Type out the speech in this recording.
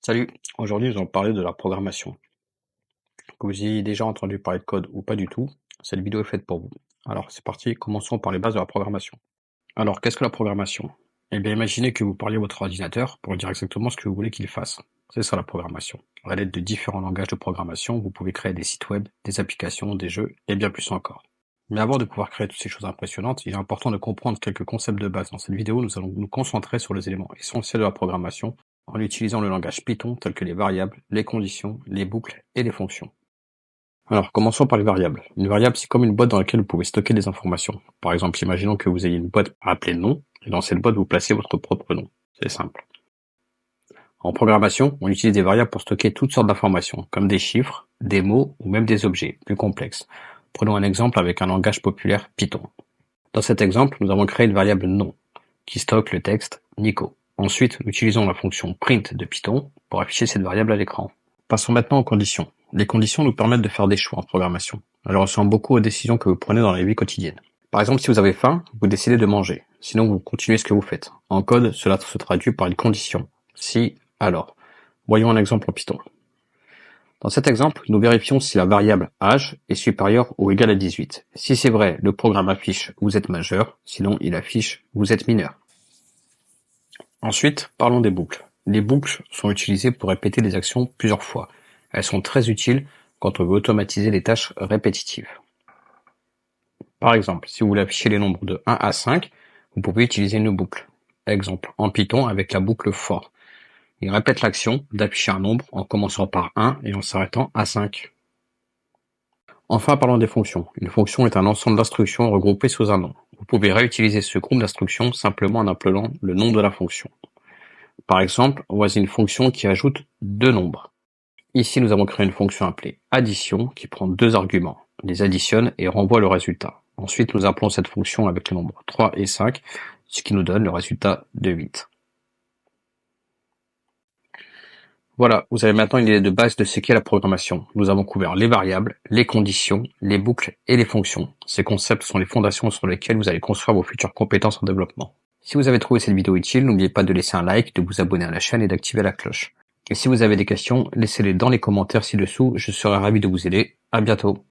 Salut, aujourd'hui nous allons parler de la programmation. Que vous ayez déjà entendu parler de code ou pas du tout, cette vidéo est faite pour vous. Alors c'est parti, commençons par les bases de la programmation. Alors qu'est-ce que la programmation? Eh bien imaginez que vous parliez à votre ordinateur pour lui dire exactement ce que vous voulez qu'il fasse. C'est ça la programmation. À l'aide de différents langages de programmation, vous pouvez créer des sites web, des applications, des jeux et bien plus encore. Mais avant de pouvoir créer toutes ces choses impressionnantes, il est important de comprendre quelques concepts de base. Dans cette vidéo, nous allons nous concentrer sur les éléments essentiels de la programmation en utilisant le langage Python tel que les variables, les conditions, les boucles et les fonctions. Alors, commençons par les variables. Une variable, c'est comme une boîte dans laquelle vous pouvez stocker des informations. Par exemple, imaginons que vous ayez une boîte appelée nom, et dans cette boîte, vous placez votre propre nom. C'est simple. En programmation, on utilise des variables pour stocker toutes sortes d'informations, comme des chiffres, des mots ou même des objets plus complexes. Prenons un exemple avec un langage populaire Python. Dans cet exemple, nous avons créé une variable nom, qui stocke le texte Nico. Ensuite, nous utilisons la fonction print de Python pour afficher cette variable à l'écran. Passons maintenant aux conditions. Les conditions nous permettent de faire des choix en programmation. Elles ressemblent beaucoup aux décisions que vous prenez dans la vie quotidienne. Par exemple, si vous avez faim, vous décidez de manger. Sinon, vous continuez ce que vous faites. En code, cela se traduit par une condition. Si, alors. Voyons un exemple en Python. Dans cet exemple, nous vérifions si la variable âge est supérieure ou égale à 18. Si c'est vrai, le programme affiche vous êtes majeur, sinon il affiche vous êtes mineur. Ensuite, parlons des boucles. Les boucles sont utilisées pour répéter des actions plusieurs fois. Elles sont très utiles quand on veut automatiser les tâches répétitives. Par exemple, si vous voulez afficher les nombres de 1 à 5, vous pouvez utiliser une boucle. Exemple, en Python avec la boucle for. Il répète l'action d'afficher un nombre en commençant par 1 et en s'arrêtant à 5. Enfin, parlons des fonctions. Une fonction est un ensemble d'instructions regroupées sous un nom. Vous pouvez réutiliser ce groupe d'instructions simplement en appelant le nom de la fonction. Par exemple, voici une fonction qui ajoute deux nombres. Ici, nous avons créé une fonction appelée addition qui prend deux arguments, les additionne et renvoie le résultat. Ensuite, nous appelons cette fonction avec les nombres 3 et 5, ce qui nous donne le résultat de 8. Voilà, vous avez maintenant une idée de base de ce qu'est la programmation. Nous avons couvert les variables, les conditions, les boucles et les fonctions. Ces concepts sont les fondations sur lesquelles vous allez construire vos futures compétences en développement. Si vous avez trouvé cette vidéo utile, n'oubliez pas de laisser un like, de vous abonner à la chaîne et d'activer la cloche. Et si vous avez des questions, laissez-les dans les commentaires ci-dessous, je serai ravi de vous aider. À bientôt.